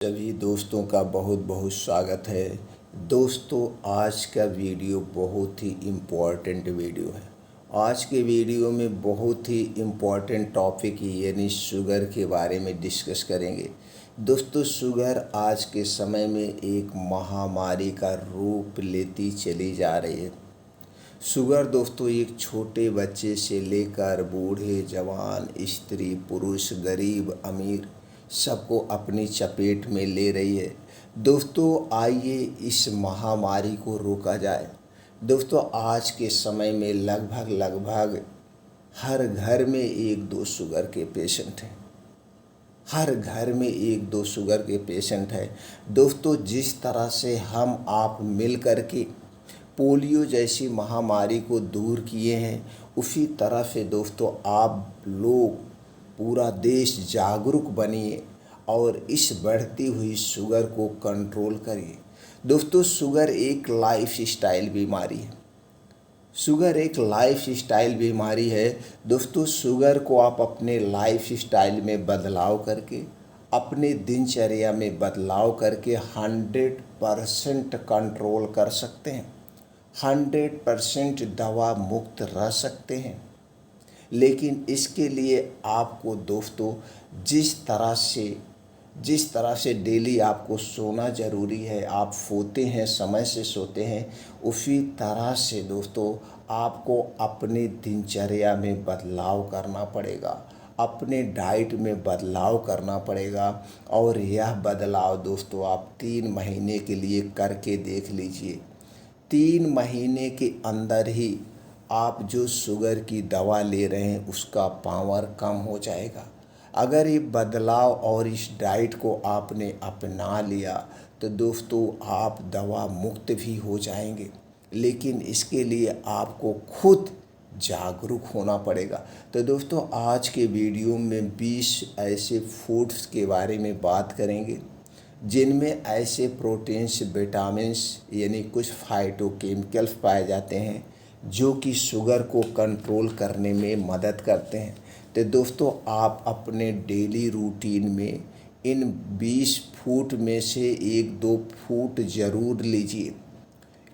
सभी दोस्तों का बहुत बहुत स्वागत है। दोस्तों, आज का वीडियो बहुत ही इम्पोर्टेंट वीडियो है। आज के वीडियो में बहुत ही इम्पोर्टेंट टॉपिक यानी शुगर के बारे में डिस्कस करेंगे। दोस्तों, शुगर आज के समय में एक महामारी का रूप लेती चली जा रही है। शुगर दोस्तों एक छोटे बच्चे से लेकर बूढ़े, जवान, स्त्री, पुरुष, गरीब, अमीर सबको अपनी चपेट में ले रही है। दोस्तों, आइए इस महामारी को रोका जाए। दोस्तों, आज के समय में लगभग हर घर में एक दो शुगर के पेशेंट हैं। हर घर में एक दो शुगर के पेशेंट हैं। दोस्तों, जिस तरह से हम आप मिल कर के पोलियो जैसी महामारी को दूर किए हैं, उसी तरह से दोस्तों आप लोग पूरा देश जागरूक बनिए और इस बढ़ती हुई शुगर को कंट्रोल करिए। दोस्तों, शुगर एक लाइफ स्टाइल बीमारी है। शुगर एक लाइफ स्टाइल बीमारी है। दोस्तों, शुगर को आप अपने लाइफ स्टाइल में बदलाव करके, अपने दिनचर्या में बदलाव करके 100% कंट्रोल कर सकते हैं। 100% दवा मुक्त रह सकते हैं। लेकिन इसके लिए आपको दोस्तों जिस तरह से डेली आपको सोना ज़रूरी है, आप सोते हैं, समय से सोते हैं, उसी तरह से दोस्तों आपको अपने दिनचर्या में बदलाव करना पड़ेगा, अपने डाइट में बदलाव करना पड़ेगा। और यह बदलाव दोस्तों आप 3 महीने के लिए करके देख लीजिए। 3 महीने के अंदर ही आप जो शुगर की दवा ले रहे हैं उसका पावर कम हो जाएगा। अगर ये बदलाव और इस डाइट को आपने अपना लिया तो दोस्तों आप दवा मुक्त भी हो जाएंगे। लेकिन इसके लिए आपको खुद जागरूक होना पड़ेगा। तो दोस्तों, आज के वीडियो में 20 ऐसे फूड्स के बारे में बात करेंगे जिनमें ऐसे प्रोटीन्स, विटामिन्स यानी कुछ फाइटोकेमिकल्स पाए जाते हैं जो कि शुगर को कंट्रोल करने में मदद करते हैं। तो दोस्तों, आप अपने डेली रूटीन में इन 20 फूड में से 1-2 फूड ज़रूर लीजिए।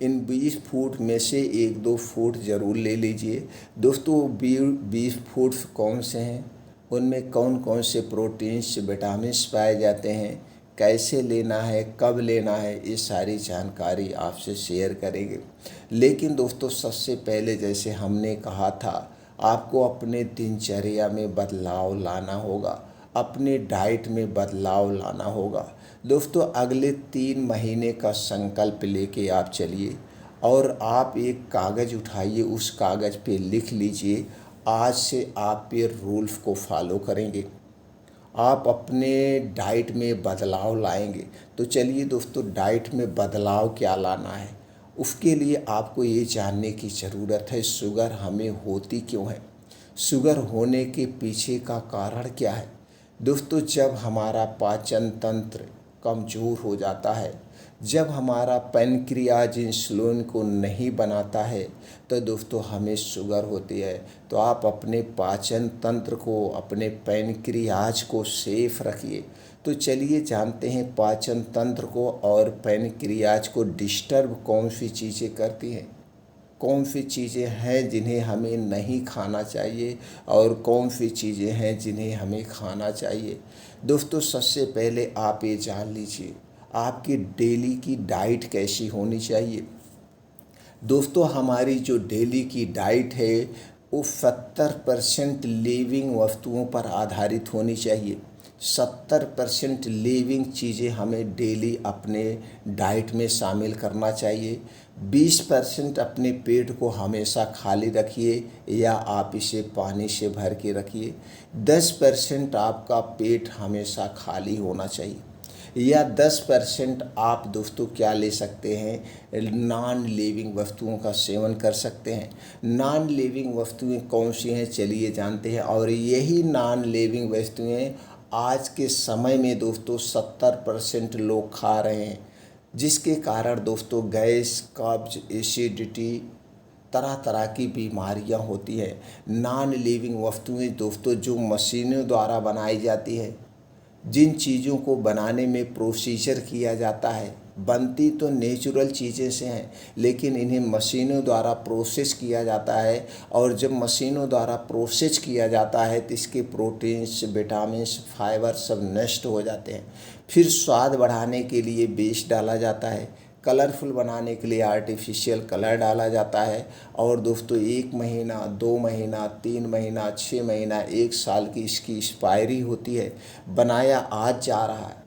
इन 20 फूड में से 1-2 फूड ज़रूर ले लीजिए। दोस्तों, 20 फूड्स कौन से हैं, उनमें कौन कौन से प्रोटीन्स, विटामिन्स पाए जाते हैं, कैसे लेना है, कब लेना है, ये सारी जानकारी आपसे शेयर करेंगे। लेकिन दोस्तों, सबसे पहले जैसे हमने कहा था, आपको अपने दिनचर्या में बदलाव लाना होगा, अपने डाइट में बदलाव लाना होगा। दोस्तों, अगले 3 महीने का संकल्प लेके आप चलिए और आप एक कागज़ उठाइए, उस कागज़ पे लिख लीजिए, आज से आप ये रूल्स को फॉलो करेंगे, आप अपने डाइट में बदलाव लाएंगे। तो चलिए दोस्तों, डाइट में बदलाव क्या लाना है, उसके लिए आपको ये जानने की ज़रूरत है शुगर हमें होती क्यों है, शुगर होने के पीछे का कारण क्या है। दोस्तों, जब हमारा पाचन तंत्र कमज़ोर हो जाता है, जब हमारा पैनक्रियाज इंसुलिन को नहीं बनाता है, तो दोस्तों हमें शुगर होती है। तो आप अपने पाचन तंत्र को, अपने पैनक्रियाज को सेफ रखिए। तो चलिए जानते हैं पाचन तंत्र को और पैनक्रियाज को डिस्टर्ब कौन सी चीज़ें करती हैं, कौन सी चीज़ें हैं जिन्हें हमें नहीं खाना चाहिए और कौन सी चीज़ें हैं जिन्हें हमें खाना चाहिए। दोस्तों, सबसे पहले आप ये जान लीजिए आपकी डेली की डाइट कैसी होनी चाहिए। दोस्तों, हमारी जो डेली की डाइट है वो 70% लिविंग वस्तुओं पर आधारित होनी चाहिए। 70% लिविंग चीज़ें हमें डेली अपने डाइट में शामिल करना चाहिए। 20% अपने पेट को हमेशा खाली रखिए या आप इसे पानी से भर के रखिए। 10% आपका पेट हमेशा खाली होना चाहिए। या 10% आप दोस्तों क्या ले सकते हैं, नॉन लिविंग वस्तुओं का सेवन कर सकते हैं। नॉन लिविंग वस्तुएं कौन सी हैं, चलिए जानते हैं। और यही नॉन लिविंग वस्तुएं आज के समय में दोस्तों 70% लोग खा रहे हैं, जिसके कारण दोस्तों गैस, कब्ज, एसिडिटी, तरह तरह की बीमारियां होती हैं। नॉन लिविंग वस्तुएं दोस्तों जो मशीनों द्वारा बनाई जाती है, जिन चीज़ों को बनाने में प्रोसीजर किया जाता है, बनती तो नेचुरल चीज़ें से हैं, लेकिन इन्हें मशीनों द्वारा प्रोसेस किया जाता है। और जब मशीनों द्वारा प्रोसेस किया जाता है तो इसके प्रोटीन्स, विटामिन्स, फाइबर सब नष्ट हो जाते हैं। फिर स्वाद बढ़ाने के लिए बेस डाला जाता है, कलरफुल बनाने के लिए आर्टिफिशियल कलर डाला जाता है। और दोस्तों 1 महीना, 2 महीना, 3 महीना, 6 महीना, 1 साल की इसकी एक्सपायरी होती है। बनाया आज जा रहा है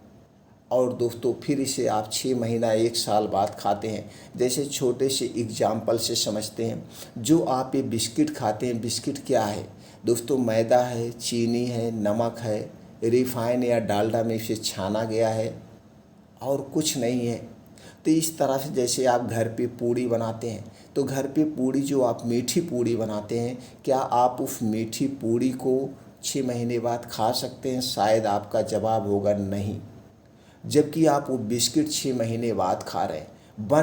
और दोस्तों फिर इसे आप 6 महीना, 1 साल बाद खाते हैं। जैसे छोटे से एग्जाम्पल से समझते हैं, जो आप ये बिस्किट खाते हैं, बिस्किट क्या है दोस्तों? मैदा है, चीनी है, नमक है, रिफाइन या डालडा में इसे छाना गया है और कुछ नहीं है। तो इस तरह से जैसे आप घर पे पूड़ी बनाते हैं, तो घर पे पूड़ी जो आप मीठी पूड़ी बनाते हैं, क्या आप उस मीठी पूड़ी को 6 महीने बाद खा सकते हैं? शायद आपका जवाब होगा नहीं। जबकि आप वो बिस्किट 6 महीने बाद खा रहे हैं।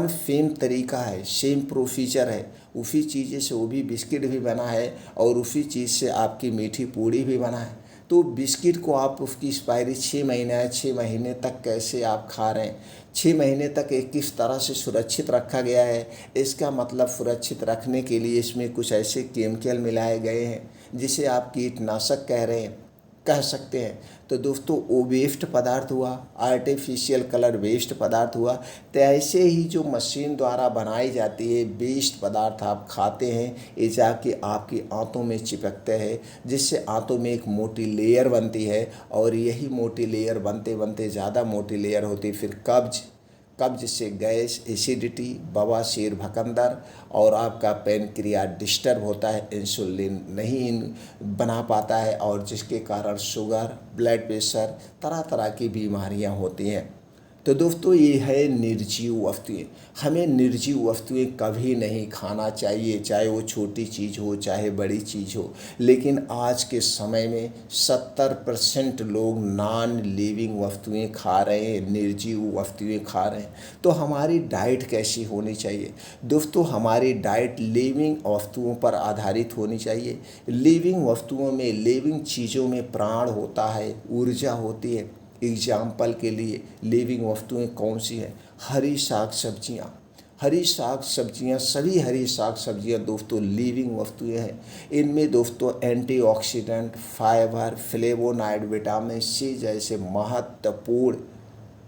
सेम तरीका है, सेम प्रोसीजर है, उसी चीज़ें से वो भी बिस्किट भी बना है और उसी चीज़ से आपकी मीठी पूड़ी भी बना है। तो बिस्किट को आप उसकी एक्सपायरी 6 महीना है, 6 महीने तक कैसे आप खा रहे हैं? 6 महीने तक एक किस तरह से सुरक्षित रखा गया है? इसका मतलब सुरक्षित रखने के लिए इसमें कुछ ऐसे केमिकल मिलाए गए हैं जिसे आप कीटनाशक कह सकते हैं। तो दोस्तों वो वेस्ट पदार्थ हुआ, आर्टिफिशियल कलर वेस्ट पदार्थ हुआ। तो ऐसे ही जो मशीन द्वारा बनाई जाती है वेस्ट पदार्थ आप खाते हैं, ये जाके आपकी आंतों में चिपकते हैं, जिससे आंतों में एक मोटी लेयर बनती है और यही मोटी लेयर बनते बनते ज़्यादा मोटी लेयर होती है। फिर कब्ज से गैस, एसिडिटी, बवासीर, भकंदर और आपका पैनक्रियाज डिस्टर्ब होता है, इंसुलिन नहीं बना पाता है और जिसके कारण शुगर, ब्लड प्रेशर, तरह तरह की बीमारियां होती हैं। तो दोस्तों ये है निर्जीव वस्तुएं। हमें निर्जीव वस्तुएं कभी नहीं खाना चाहिए, चाहे वो छोटी चीज़ हो चाहे बड़ी चीज़ हो। लेकिन आज के समय में 70% लोग नॉन लिविंग वस्तुएं खा रहे हैं, निर्जीव वस्तुएं खा रहे हैं। तो हमारी डाइट कैसी होनी चाहिए दोस्तों? हमारी डाइट लिविंग वस्तुओं पर आधारित होनी चाहिए। लिविंग वस्तुओं में, लिविंग चीज़ों में प्राण होता है, ऊर्जा होती है। एग्जाम्पल के लिए लिविंग वस्तुएं कौन सी हैं? हरी साग सब्जियाँ, सभी हरी साग सब्जियाँ दोस्तों लिविंग वस्तुएं हैं। इनमें दोस्तों antioxidant, fibre, flavonoid, vitamin C जैसे महत्वपूर्ण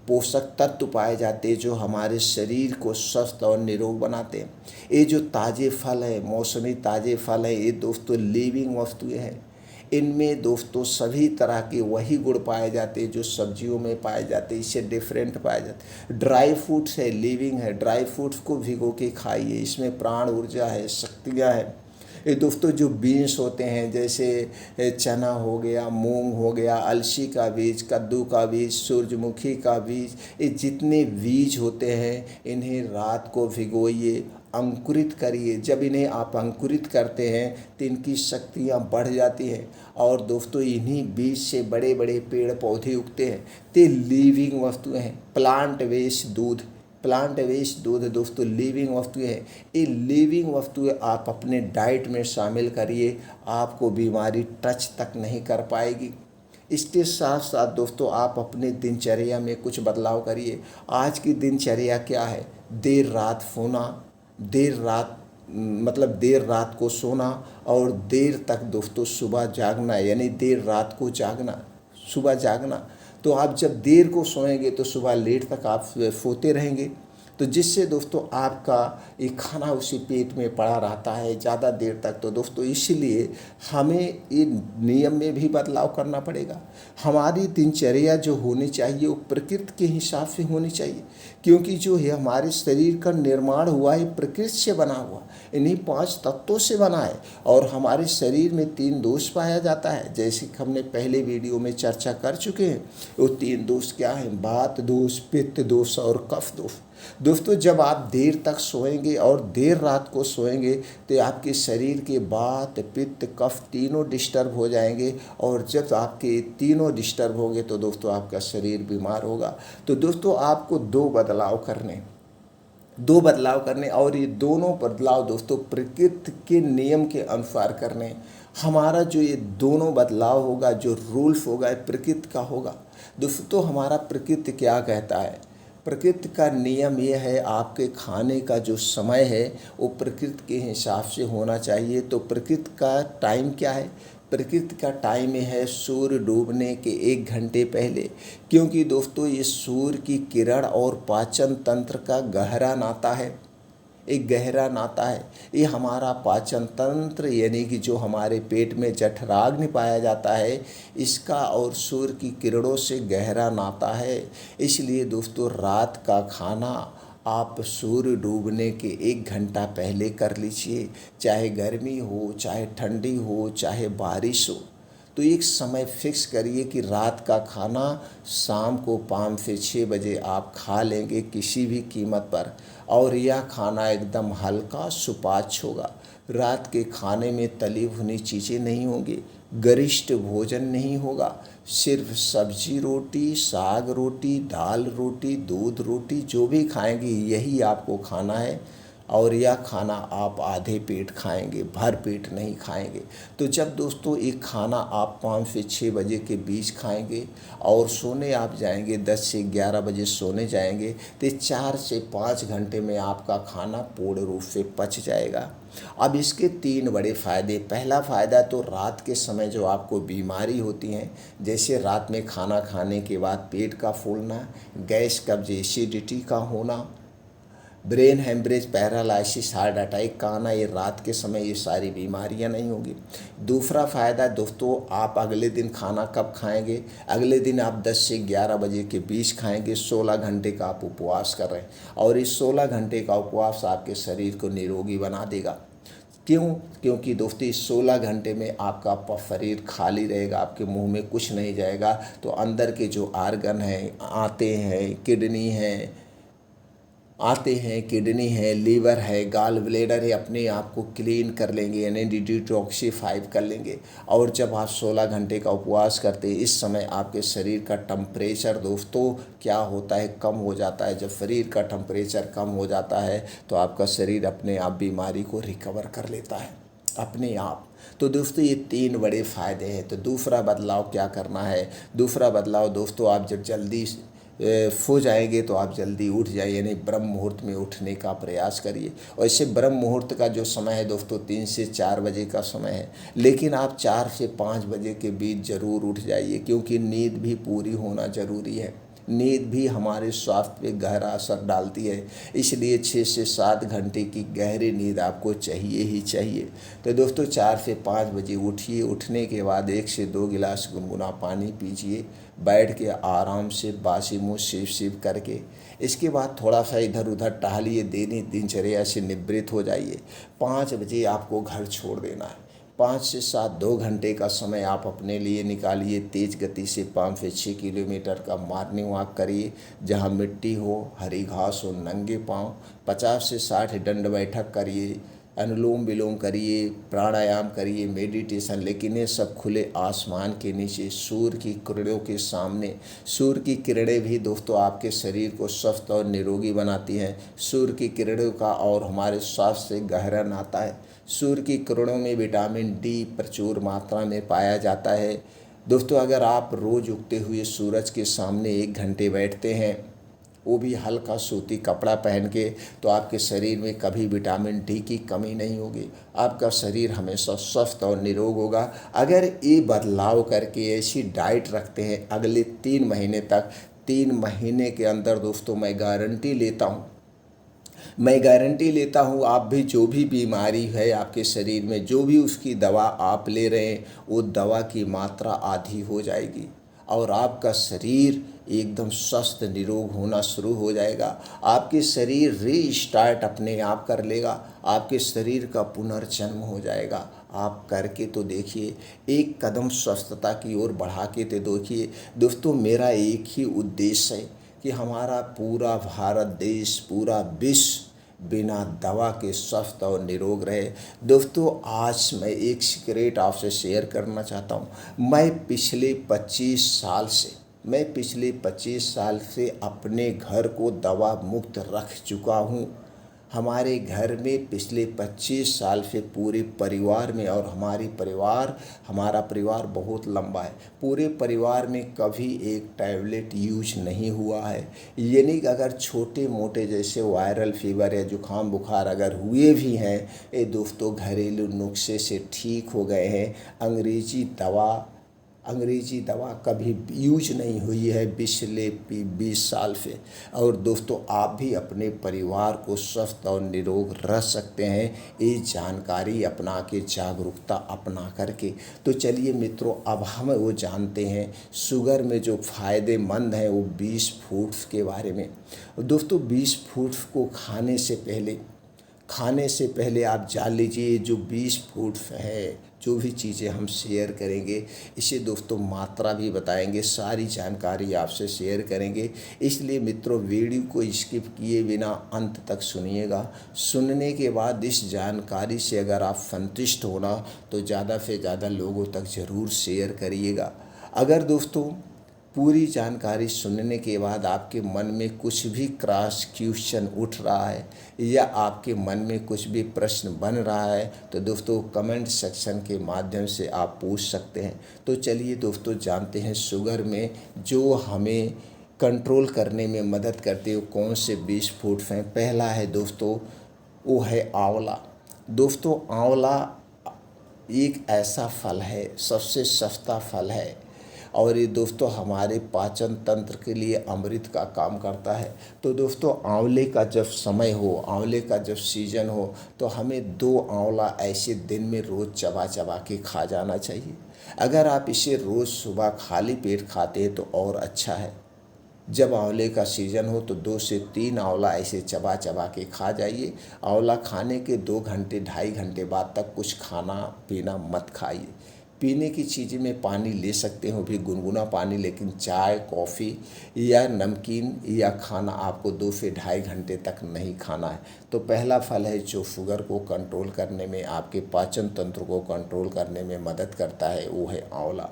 पोषक तत्व पाए जाते हैं जो हमारे शरीर को स्वस्थ और निरोग बनाते हैं। ये जो ताज़े फल हैं, मौसमी ताज़े फल हैं, ये दोस्तों लिविंग वस्तुएं हैं। इनमें दोस्तों सभी तरह के वही गुण पाए जाते हैं जो सब्जियों में पाए जाते हैं, इससे डिफरेंट पाए जाते हैं। ड्राई फ्रूट्स है, लिविंग है, ड्राई फ्रूट्स को भिगो के खाइए, इसमें प्राण ऊर्जा है, शक्तियाँ हैं। ये दोस्तों जो बीन्स होते हैं, जैसे चना हो गया, मूंग हो गया, अलसी का बीज, कद्दू का बीज, सूरजमुखी का बीज, ये जितने बीज होते हैं इन्हें रात को भिगोइए, अंकुरित करिए। जब इन्हें आप अंकुरित करते हैं तो इनकी शक्तियाँ बढ़ जाती हैं और दोस्तों इन्हीं बीज से बड़े बड़े पेड़ पौधे उगते हैं। तो लिविंग वस्तुएं हैं। प्लांट वेस्ट दूध दोस्तों लिविंग वस्तुएं हैं। ये लिविंग वस्तुएं आप अपने डाइट में शामिल करिए, आपको बीमारी टच तक नहीं कर पाएगी। इसके साथ साथ दोस्तों आप अपने दिनचर्या में कुछ बदलाव करिए। आज की दिनचर्या क्या है? देर रात को सोना और देर तक दोस्तों सुबह जागना, यानी देर रात को जागना, सुबह जागना। तो आप जब देर को सोएंगे तो सुबह लेट तक आप सोते रहेंगे, तो जिससे दोस्तों आपका ये खाना उसी पेट में पड़ा रहता है ज़्यादा देर तक। तो दोस्तों इसीलिए हमें ये नियम में भी बदलाव करना पड़ेगा। हमारी दिनचर्या जो होनी चाहिए वो प्रकृति के हिसाब से होनी चाहिए, क्योंकि जो है हमारे शरीर का निर्माण हुआ है प्रकृति से बना हुआ, इन्हीं 5 तत्वों से बना है। और हमारे शरीर में 3 दोष पाया जाता है, जैसे कि हमने पहले वीडियो में चर्चा कर चुके हैं। वो 3 दोष क्या हैं? वात दोष, पित्त दोष और कफ दोष। दोस्तों जब आप देर तक सोएंगे और देर रात को सोएंगे तो आपके शरीर के वात, पित्त, कफ तीनों डिस्टर्ब हो जाएंगे, और जब आपके तीनों डिस्टर्ब होंगे तो दोस्तों आपका शरीर बीमार होगा। तो दोस्तों आपको 2 बदलाव करने और ये दोनों बदलाव दोस्तों प्रकृति के नियम के अनुसार करने। हमारा जो ये दोनों बदलाव होगा, जो रूल्स होगा, प्रकृति का होगा। दोस्तों हमारा प्रकृति क्या कहता है? प्रकृति का नियम ये है, आपके खाने का जो समय है वो प्रकृति के हिसाब से होना चाहिए। तो प्रकृति का टाइम क्या है? प्रकृति का टाइम है सूर्य डूबने के 1 घंटे पहले, क्योंकि दोस्तों ये सूर्य की किरण और पाचन तंत्र का गहरा नाता है, एक गहरा नाता है। ये हमारा पाचन तंत्र यानी कि जो हमारे पेट में जठराग्नि पाया जाता है, इसका और सूर्य की किरणों से गहरा नाता है। इसलिए दोस्तों रात का खाना आप सूर्य डूबने के 1 घंटा पहले कर लीजिए, चाहे गर्मी हो, चाहे ठंडी हो, चाहे बारिश हो। तो एक समय फिक्स करिए कि रात का खाना शाम को 5 से 6 बजे आप खा लेंगे किसी भी कीमत पर, और यह खाना एकदम हल्का सुपाच्य होगा। रात के खाने में तली भुनी चीज़ें नहीं होंगी, गरिष्ठ भोजन नहीं होगा, सिर्फ सब्जी रोटी, साग रोटी, दाल रोटी, दूध रोटी, जो भी खाएंगे यही आपको खाना है। और यह खाना आप आधे पेट खाएंगे, भर पेट नहीं खाएंगे। तो जब दोस्तों एक खाना आप 5 से 6 बजे के बीच खाएंगे और सोने आप जाएंगे 10 से 11 बजे सोने जाएंगे, तो 4 से 5 घंटे में आपका खाना पूर्ण रूप से पच जाएगा। अब इसके 3 बड़े फ़ायदे। पहला फ़ायदा तो रात के समय जो आपको बीमारी होती हैं, जैसे रात में खाना खाने के बाद पेट का फूलना, गैस कब्ज, एसिडिटी का होना, brain haemorrhage, paralysis, heart attack का आना, ये रात के समय ये सारी बीमारियां नहीं होगी। दूसरा फ़ायदा दोस्तों, आप अगले दिन खाना कब खाएंगे? अगले दिन आप 10 से 11 बजे के बीच खाएंगे। 16 घंटे का आप उपवास कर रहे हैं, और इस 16 घंटे का उपवास आपके शरीर को निरोगी बना देगा। क्यों? क्योंकि दोस्तों इस 16 घंटे में आपका शरीर खाली रहेगा, आपके मुंह में कुछ नहीं जाएगा। तो अंदर के जो आर्गन हैं आते हैं, किडनी है, लीवर है, गाल ब्लेडर है, अपने आप को क्लीन कर लेंगे, यानी डिटॉक्सिफाई कर लेंगे। और जब आप 16 घंटे का उपवास करते हैं, इस समय आपके शरीर का टेम्परेचर दोस्तों क्या होता है? कम हो जाता है। जब शरीर का टेम्परेचर कम हो जाता है तो आपका शरीर अपने आप बीमारी को रिकवर कर लेता है अपने आप। तो दोस्तों ये 3 बड़े फ़ायदे हैं। तो दूसरा बदलाव क्या करना है? दूसरा बदलाव दोस्तों, आप जब जल्दी सो जाएंगे तो आप जल्दी उठ जाइए, यानी ब्रह्म मुहूर्त में उठने का प्रयास करिए। और इससे ब्रह्म मुहूर्त का जो समय है दोस्तों 3 से 4 बजे का समय है, लेकिन आप 4 से 5 बजे के बीच ज़रूर उठ जाइए, क्योंकि नींद भी पूरी होना ज़रूरी है। नींद भी हमारे स्वास्थ्य पे गहरा असर डालती है, इसलिए 6 से 7 घंटे की गहरी नींद आपको चाहिए ही चाहिए। तो दोस्तों 4 से 5 बजे उठिए। उठने के बाद 1 से 2 गिलास गुनगुना पानी पीजिए, बैठ के आराम से बासी मुँह शिव शिव करके। इसके बाद थोड़ा सा इधर उधर टहलिए, दैनिक दिनचर्या से निवृत्त हो जाइए। 5 बजे आपको घर छोड़ देना है। 5 से 7 2 घंटे का समय आप अपने लिए निकालिए। तेज़ गति से 5 से 6 किलोमीटर का मॉर्निंग वॉक करिए, जहां मिट्टी हो, हरी घास हो, नंगे पांव। 50 से 60 दंड बैठक करिए, अनुलोम विलोम करिए, प्राणायाम करिए, मेडिटेशन। लेकिन ये सब खुले आसमान के नीचे, सूर्य की किरणों के सामने। सूर्य की किरणें भी दोस्तों आपके शरीर को स्वस्थ और निरोगी बनाती हैं। सूर्य की किरणों का और हमारे स्वास्थ्य से गहरा नाता है। सूर्य की किरणों में विटामिन डी प्रचुर मात्रा में पाया जाता है। दोस्तों अगर आप रोज़ उगते हुए सूरज के सामने 1 घंटे बैठते हैं, वो भी हल्का सूती कपड़ा पहन के, तो आपके शरीर में कभी विटामिन डी की कमी नहीं होगी। आपका शरीर हमेशा स्वस्थ और निरोग होगा। अगर ये बदलाव करके ऐसी डाइट रखते हैं अगले 3 महीने तक, 3 महीने के अंदर दोस्तों मैं गारंटी लेता हूँ आप भी जो भी बीमारी है आपके शरीर में, जो भी उसकी दवा आप ले रहे हैं, वो दवा की मात्रा आधी हो जाएगी और आपका शरीर एकदम स्वस्थ निरोग होना शुरू हो जाएगा। आपके शरीर रीस्टार्ट अपने आप कर लेगा, आपके शरीर का पुनर्जन्म हो जाएगा। आप करके तो देखिए, एक कदम स्वस्थता की ओर बढ़ा के तो देखिए। दोस्तों मेरा एक ही उद्देश्य है कि हमारा पूरा भारत देश, पूरा विश्व बिना दवा के स्वस्थ और निरोग रहे। दोस्तों आज मैं एक सीक्रेट आपसे शेयर करना चाहता हूँ। मैं पिछले 25 साल से अपने घर को दवा मुक्त रख चुका हूँ। हमारे घर में पिछले 25 साल से पूरे परिवार में, और हमारा परिवार बहुत लंबा है, पूरे परिवार में कभी एक टैबलेट यूज नहीं हुआ है। यानी कि अगर छोटे मोटे जैसे वायरल फीवर या जुकाम बुखार अगर हुए भी हैं, ये दोस्तों घरेलू नुस्खे से ठीक हो गए हैं। अंग्रेजी दवा कभी यूज नहीं हुई है पिछले 20 साल से। और दोस्तों आप भी अपने परिवार को स्वस्थ और निरोग रख सकते हैं ये जानकारी अपना के, जागरूकता अपना करके। तो चलिए मित्रों, अब हम वो जानते हैं शुगर में जो फ़ायदेमंद हैं वो 20 फूड्स के बारे में। दोस्तों 20 फूड्स को खाने से पहले आप जान लीजिए, जो 20 फूड्स है, जो भी चीज़ें हम शेयर करेंगे इसे दोस्तों मात्रा भी बताएंगे, सारी जानकारी आपसे शेयर करेंगे। इसलिए मित्रों वीडियो को स्किप किए बिना अंत तक सुनिएगा। सुनने के बाद इस जानकारी से अगर आप संतुष्ट होना तो ज़्यादा से ज़्यादा लोगों तक ज़रूर शेयर करिएगा। अगर दोस्तों पूरी जानकारी सुनने के बाद आपके मन में कुछ भी क्रॉस क्वेश्चन उठ रहा है या आपके मन में कुछ भी प्रश्न बन रहा है तो दोस्तों कमेंट सेक्शन के माध्यम से आप पूछ सकते हैं। तो चलिए दोस्तों जानते हैं शुगर में जो हमें कंट्रोल करने में मदद करते हो कौन से 20 फूड्स हैं। पहला है दोस्तों वो है आंवला। दोस्तों आंवला एक ऐसा फल है, सबसे सस्ता फल है, और ये दोस्तों हमारे पाचन तंत्र के लिए अमृत का काम करता है। तो दोस्तों आंवले का जब समय हो, आंवले का जब सीज़न हो तो हमें 2 आंवला ऐसे दिन में रोज़ चबा चबा के खा जाना चाहिए। अगर आप इसे रोज़ सुबह खाली पेट खाते हैं तो और अच्छा है। जब आंवले का सीज़न हो तो 2 से 3 आंवला ऐसे चबा चबा के खा जाइए। आंवला खाने के 2 घंटे 2.5 घंटे बाद तक कुछ खाना पीना मत खाइए। पीने की चीज़ें में पानी ले सकते हो भी, गुनगुना पानी, लेकिन चाय कॉफ़ी या नमकीन या खाना आपको 2 से 2.5 घंटे तक नहीं खाना है। तो पहला फल है जो शुगर को कंट्रोल करने में, आपके पाचन तंत्र को कंट्रोल करने में मदद करता है, वो है आंवला।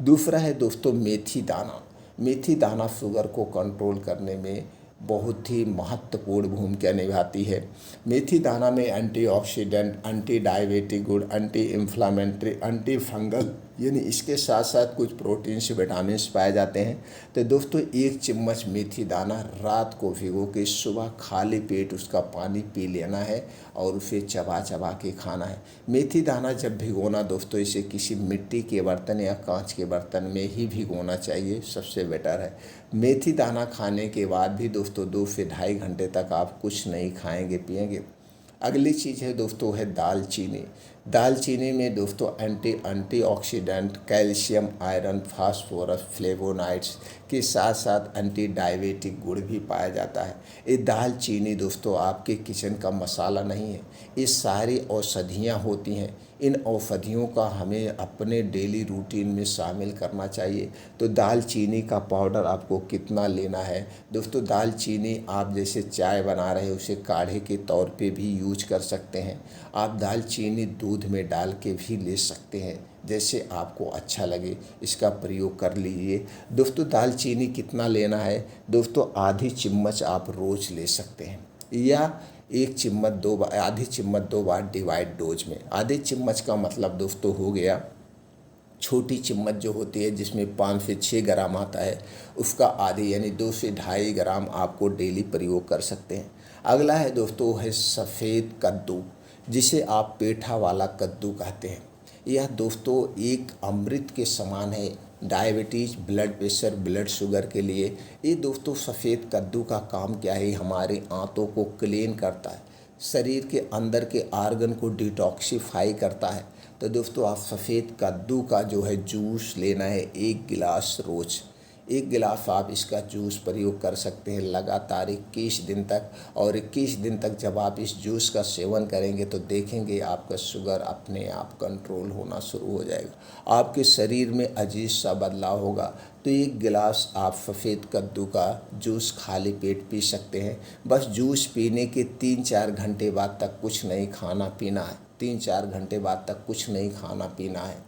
दूसरा है दोस्तों मेथी दाना। मेथी दाना शुगर को कंट्रोल करने में बहुत ही महत्वपूर्ण भूमिका निभाती है। मेथी दाना में एंटीऑक्सीडेंट, एंटी डायबिटिक गुण, एंटी इन्फ्लामेटरी, एंटी फंगल यानी इसके साथ साथ कुछ प्रोटीन्स विटामिन्स पाए जाते हैं। तो दोस्तों 1 चम्मच मेथी दाना रात को भिगो के सुबह खाली पेट उसका पानी पी लेना है और उसे चबा चबा के खाना है। मेथी दाना जब भिगोना दोस्तों इसे किसी मिट्टी के बर्तन या कांच के बर्तन में ही भिगोना चाहिए, सबसे बेटर है। मेथी दाना खाने के बाद भी दोस्तों 2 से 2.5 घंटे तक आप कुछ नहीं खाएंगे पिएंगे। अगली चीज़ है दोस्तों है दालचीनी। दालचीनी में दोस्तों antioxidant, calcium, iron, phosphorus, flavonoids के साथ साथ एंटी डायबिटिक गुण भी पाया जाता है। ये दालचीनी दोस्तों आपके किचन का मसाला नहीं है, ये सारी औषधियाँ होती हैं। इन औषधियों का हमें अपने डेली रूटीन में शामिल करना चाहिए। तो दालचीनी का पाउडर आपको कितना लेना है दोस्तों? दालचीनी आप जैसे चाय बना रहे हो उसे काढ़े के तौर पे भी यूज कर सकते हैं। आप दालचीनी दूध में डाल के भी ले सकते हैं, जैसे आपको अच्छा लगे इसका प्रयोग कर लीजिए। दोस्तों दालचीनी कितना लेना है दोस्तों? आधी चम्मच आप रोज़ ले सकते हैं या 1 चम्मच 2 बार, आधी चम्मच 2 बार डिवाइड डोज में। आधे चम्मच का मतलब दोस्तों हो गया छोटी चम्मच जो होती है जिसमें 5 से 6 ग्राम आता है, उसका आधी यानी 2 से 2.5 ग्राम आपको डेली प्रयोग कर सकते हैं। अगला है दोस्तों है सफ़ेद कद्दू, जिसे आप पेठा वाला कद्दू कहते हैं। यह दोस्तों एक अमृत के समान है diabetes, blood pressure, blood sugar के लिए। ये दोस्तों सफ़ेद कद्दू का काम क्या है? हमारे आंतों को क्लीन करता है, शरीर के अंदर के आर्गन को डिटॉक्सिफाई करता है। तो दोस्तों आप सफ़ेद कद्दू का जो है जूस लेना है 1 गिलास रोज़। 1 गिलास आप इसका जूस प्रयोग कर सकते हैं लगातार 21 दिन तक। और 21 दिन तक जब आप इस जूस का सेवन करेंगे तो देखेंगे आपका शुगर अपने आप कंट्रोल होना शुरू हो जाएगा, आपके शरीर में अजीब सा बदलाव होगा। तो 1 गिलास आप सफ़ेद कद्दू का जूस खाली पेट पी सकते हैं। बस जूस पीने के 3-4 घंटे बाद तक कुछ नहीं खाना पीना है। 3-4 घंटे बाद तक कुछ नहीं खाना पीना है,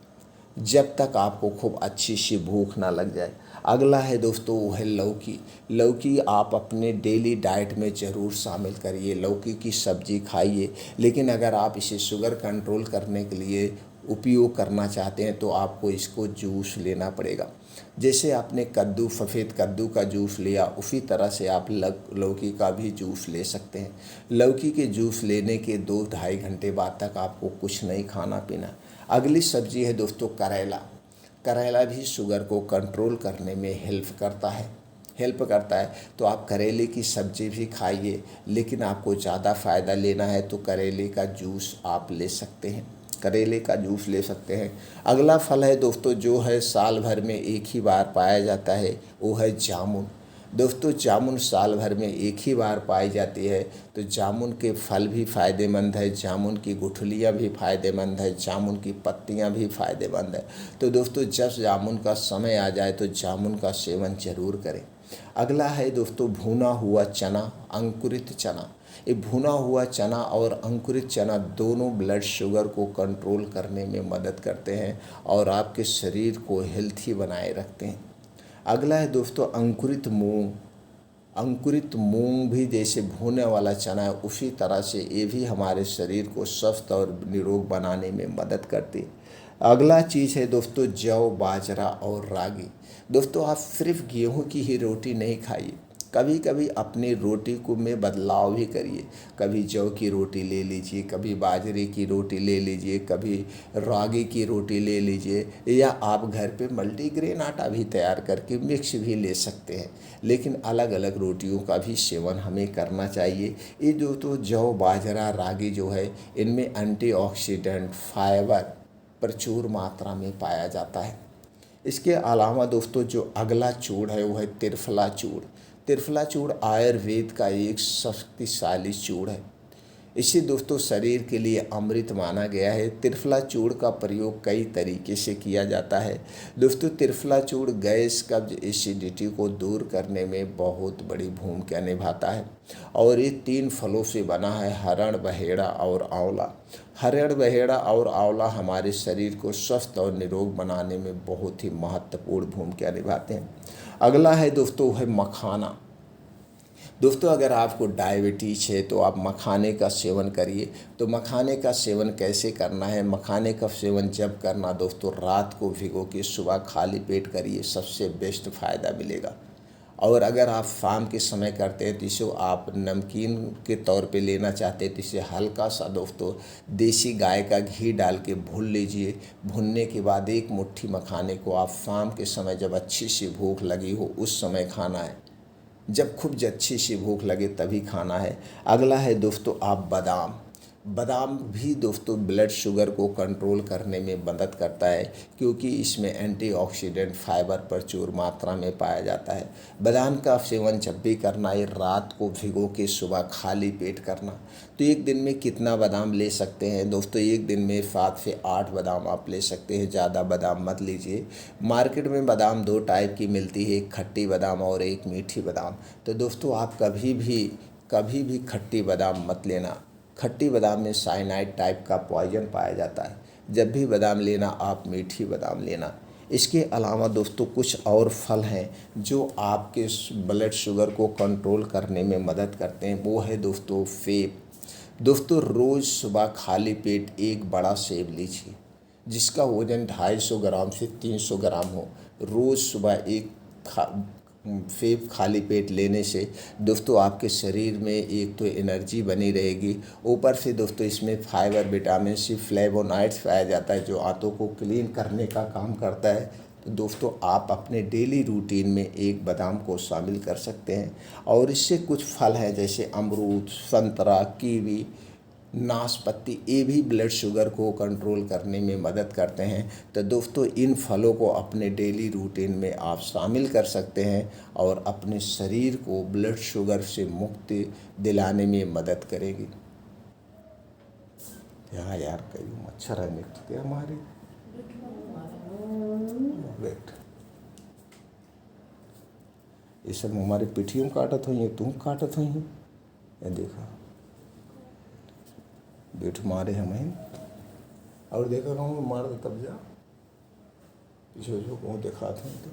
जब तक आपको खूब अच्छी सी भूख ना लग जाए। अगला है दोस्तों वो है लौकी। लौकी आप अपने डेली डाइट में ज़रूर शामिल करिए, लौकी की सब्ज़ी खाइए। लेकिन अगर आप इसे शुगर कंट्रोल करने के लिए उपयोग करना चाहते हैं तो आपको इसको जूस लेना पड़ेगा। जैसे आपने कद्दू, सफ़ेद कद्दू का जूस लिया, उसी तरह से आप लौकी का भी जूस ले सकते हैं। लौकी के जूस लेने के 2-2.5 घंटे बाद तक आपको कुछ नहीं खाना पीना। अगली सब्जी है दोस्तों करेला। करेला भी शुगर को कंट्रोल करने में हेल्प करता है। तो आप करेले की सब्ज़ी भी खाइए, लेकिन आपको ज़्यादा फ़ायदा लेना है तो करेले का जूस आप ले सकते हैं, करेले का जूस ले सकते हैं। अगला फल है दोस्तों जो है साल भर में एक ही बार पाया जाता है, वो है जामुन। दोस्तों जामुन साल भर में एक ही बार पाई जाती है, तो जामुन के फल भी फ़ायदेमंद है, जामुन की गुठलियाँ भी फ़ायदेमंद है, जामुन की पत्तियाँ भी फ़ायदेमंद है। तो दोस्तों जब जामुन का समय आ जाए तो जामुन का सेवन ज़रूर करें। अगला है दोस्तों भुना हुआ चना, अंकुरित चना। ये भुना हुआ चना और अंकुरित चना दोनों ब्लड शुगर को कंट्रोल करने में मदद करते हैं और आपके शरीर को हेल्थी बनाए रखते हैं। अगला है दोस्तों अंकुरित मूंग। अंकुरित मूंग भी जैसे भुने वाला चना है, उसी तरह से ये भी हमारे शरीर को स्वस्थ और निरोग बनाने में मदद करती है। अगला चीज़ है दोस्तों जौ, बाजरा और रागी। दोस्तों आप सिर्फ गेहूं की ही रोटी नहीं खाइए, कभी कभी अपनी रोटी को में बदलाव भी करिए। कभी जौ की रोटी ले लीजिए, कभी बाजरे की रोटी ले लीजिए, कभी रागी की रोटी ले लीजिए, या आप घर पे मल्टीग्रेन आटा भी तैयार करके मिक्स भी ले सकते हैं। लेकिन अलग अलग रोटियों का भी सेवन हमें करना चाहिए। ये जो तो जौ, बाजरा, रागी जो है, इनमें एंटीऑक्सीडेंट, फाइबर प्रचुर मात्रा में पाया जाता है। इसके अलावा दोस्तों जो अगला चूर्ण है वो है त्रिफला चूर्ण। त्रिफला चूर्ण आयुर्वेद का एक शक्तिशाली चूर्ण है। इसे दोस्तों शरीर के लिए अमृत माना गया है। त्रिफला चूर्ण का प्रयोग कई तरीके से किया जाता है। दोस्तों त्रिफला चूर्ण गैस, कब्ज, एसिडिटी को दूर करने में बहुत बड़ी भूमिका निभाता है और ये 3 फलों से बना है, हरण, बहेड़ा और आंवला। हरण, बहेड़ा और आंवला हमारे शरीर को स्वस्थ और निरोग बनाने में बहुत ही महत्वपूर्ण भूमिका निभाते हैं। अगला है दोस्तों है मखाना। दोस्तों अगर आपको डायबिटीज़ है तो आप मखाने का सेवन करिए। तो मखाने का सेवन कैसे करना है? मखाने का सेवन जब करना दोस्तों, रात को भिगो के सुबह खाली पेट करिए, सबसे बेस्ट फ़ायदा मिलेगा। और अगर आप शाम के समय करते हैं तो इसे आप नमकीन के तौर पे लेना चाहते हैं तो इसे हल्का सा दोस्तों देसी गाय का घी डाल के भून लीजिए। भुनने के बाद एक मुट्ठी मखाने को आप शाम के समय जब अच्छी सी भूख लगी हो उस समय खाना है, जब खूब अच्छी सी भूख लगे तभी खाना है। अगला है दोस्तों आप बादाम। बादाम भी दोस्तों ब्लड शुगर को कंट्रोल करने में मदद करता है, क्योंकि इसमें एंटीऑक्सीडेंट, फाइबर प्रचुर मात्रा में पाया जाता है। बादाम का सेवन जब भी करना है, रात को भिगो के सुबह खाली पेट करना। तो एक दिन में कितना बादाम ले सकते हैं दोस्तों? एक दिन में 7 से 8 बादाम आप ले सकते हैं, ज़्यादा बादाम मत लीजिए। मार्केट में बादाम 2 टाइप की मिलती है, एक खट्टी बादाम और एक मीठी बादाम। तो दोस्तों आप कभी भी खट्टी बादाम मत लेना। खट्टी बादाम में साइनाइड टाइप का पॉइजन पाया जाता है। जब भी बादाम लेना आप मीठी बादाम लेना। इसके अलावा दोस्तों कुछ और फल हैं जो आपके ब्लड शुगर को कंट्रोल करने में मदद करते हैं, वो है दोस्तों सेब। दोस्तों रोज़ सुबह खाली पेट एक बड़ा सेब लीजिए, जिसका वज़न 250 ग्राम से 300 ग्राम हो। रोज़ सुबह एक सेब खाली पेट लेने से दोस्तों आपके शरीर में एक तो एनर्जी बनी रहेगी, ऊपर से दोस्तों इसमें फाइबर, विटामिन सी, फ्लेवोनॉइड्स पाया जाता है जो आंतों को क्लीन करने का काम करता है। तो दोस्तों आप अपने डेली रूटीन में एक बादाम को शामिल कर सकते हैं। और इससे कुछ फल हैं जैसे अमरूद, संतरा, कीवी, नाशपाती, ये भी ब्लड शुगर को कंट्रोल करने में मदद करते हैं। तो दोस्तों इन फलों को अपने डेली रूटीन में आप शामिल कर सकते हैं और अपने शरीर को ब्लड शुगर से मुक्ति दिलाने में मदद करेगी। यार कई मच्छर है निकलते हमारे। वेट, ये सब हमारे पिठियों काटत हुई, तुम काटत हुई, ये देखा बेट मारे हमें। और देखा कहूँ मार तब जा पीछे जो कहूँ देखा था तो